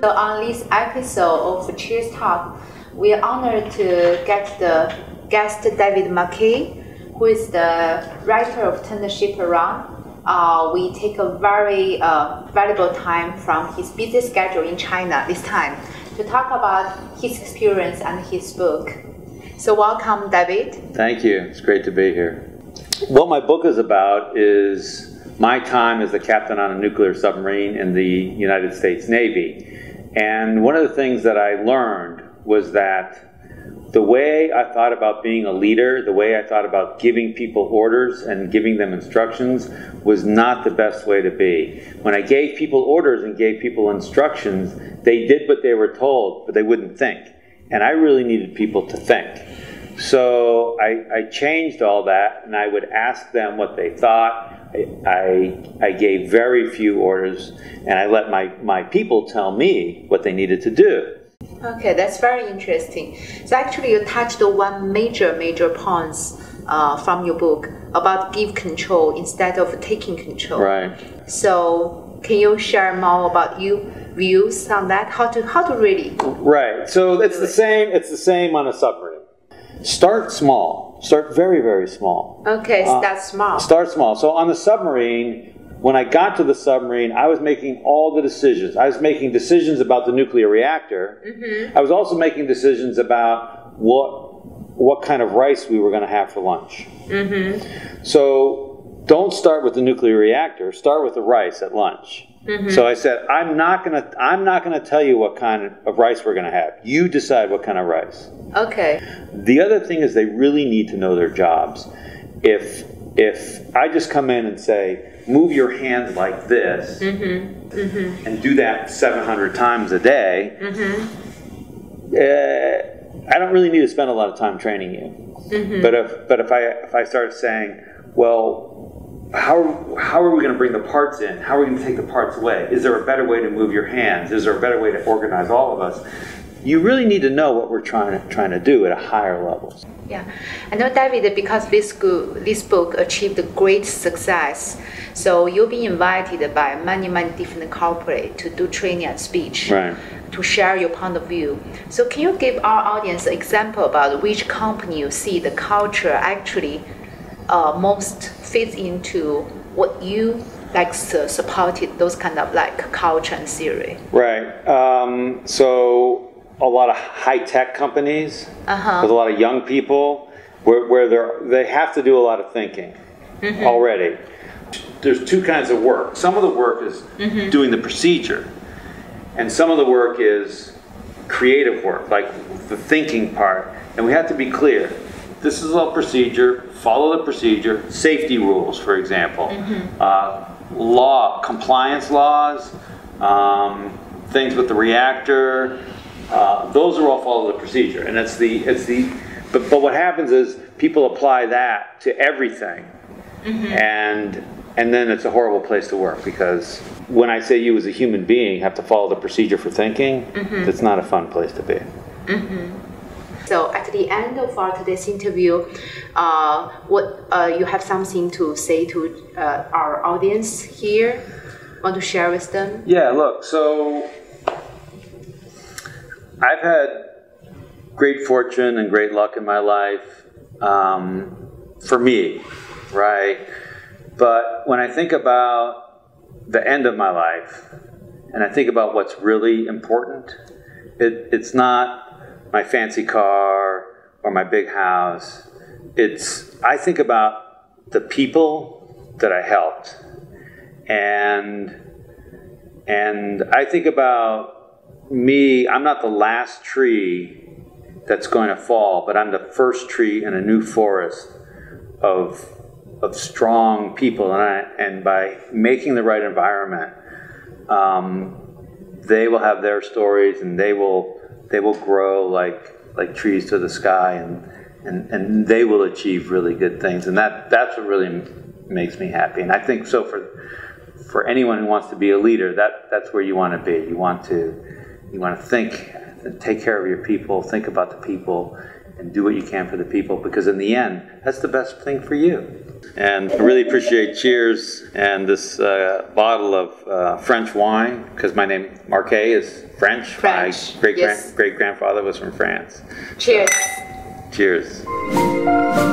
So on this episode of Cheers Talk, we are honored to get the guest David Marquet, who is the writer of Turn the Ship Around. We take a very valuable time from his busy schedule in China this time to talk about his experience and his book. So welcome, David. Thank you. It's great to be here. What my book is about is my time as the captain on a nuclear submarine in the United States Navy. And one of the things that I learned was that the way I thought about being a leader, the way I thought about giving people orders and giving them instructions was not the best way to be. When I gave people orders and gave people instructions, they did what they were told, but they wouldn't think. And I really needed people to think. So I changed all that, and I would ask them what they thought. I gave very few orders, and I let my people tell me what they needed to do. Okay, that's very interesting. So actually you touched on one major points from your book about give control instead of taking control. Right. So can you share more about your views on that? How to really? Right. So it's the same on a submarine. Start small. Start very, very small. Okay, start small. Start small. So on the submarine, when I got to the submarine, I was making all the decisions. I was making decisions about the nuclear reactor. Mm-hmm. I was also making decisions about what kind of rice we were going to have for lunch. Mm-hmm. So don't start with the nuclear reactor. Start with the rice at lunch. Mm-hmm. So I said, I'm not gonna tell you what kind of rice we're gonna have. You decide what kind of rice. Okay. The other thing is they really need to know their jobs. If I just come in and say, move your hands like this, mm-hmm. Mm-hmm. and do that 700 times a day, mm-hmm. I don't really need to spend a lot of time training you. Mm-hmm. But if I start saying, well, how are we going to bring the parts in? How are we going to take the parts away? Is there a better way to move your hands? Is there a better way to organize all of us? You really need to know what we're trying to do at a higher level. Yeah, I know, David, because this book achieved great success. So you've been invited by many different corporates to do training and speech, right, to share your point of view. So can you give our audience an example about which company you see the culture actually most fits into what you supported, those kind of culture and theory? Right. So a lot of high-tech companies, uh-huh, with a lot of young people, where they have to do a lot of thinking, mm-hmm, already. There's two kinds of work. Some of the work is, mm-hmm, doing the procedure, and some of the work is creative work, like the thinking part. And we have to be clear. This is a procedure. Follow the procedure. Safety rules, for example, mm-hmm, compliance laws, things with the reactor. Those are all follow the procedure, and but what happens is people apply that to everything, mm-hmm, and then it's a horrible place to work, because when I say you as a human being have to follow the procedure for thinking, mm-hmm, it's not a fun place to be. Mm-hmm. So at the end of today's interview, you have something to say to our audience here? Want to share with them? Yeah, look, so I've had great fortune and great luck in my life, for me, right? But when I think about the end of my life, and I think about what's really important, it's not my fancy car or my big house. I think about the people that I helped, and I think about me. I'm not the last tree that's going to fall, but I'm the first tree in a new forest of strong people, and by making the right environment, they will have their stories, and they will grow like trees to the sky, and they will achieve really good things, and that's what really makes me happy. And I think so for anyone who wants to be a leader, that's where you want to be. You want to think, take care of your people, think about the people, and do what you can for the people, because in the end, that's the best thing for you. And I really appreciate Cheers and this bottle of French wine, because my name, Marquet, is French. My great-grandfather was from France. Cheers. So, cheers.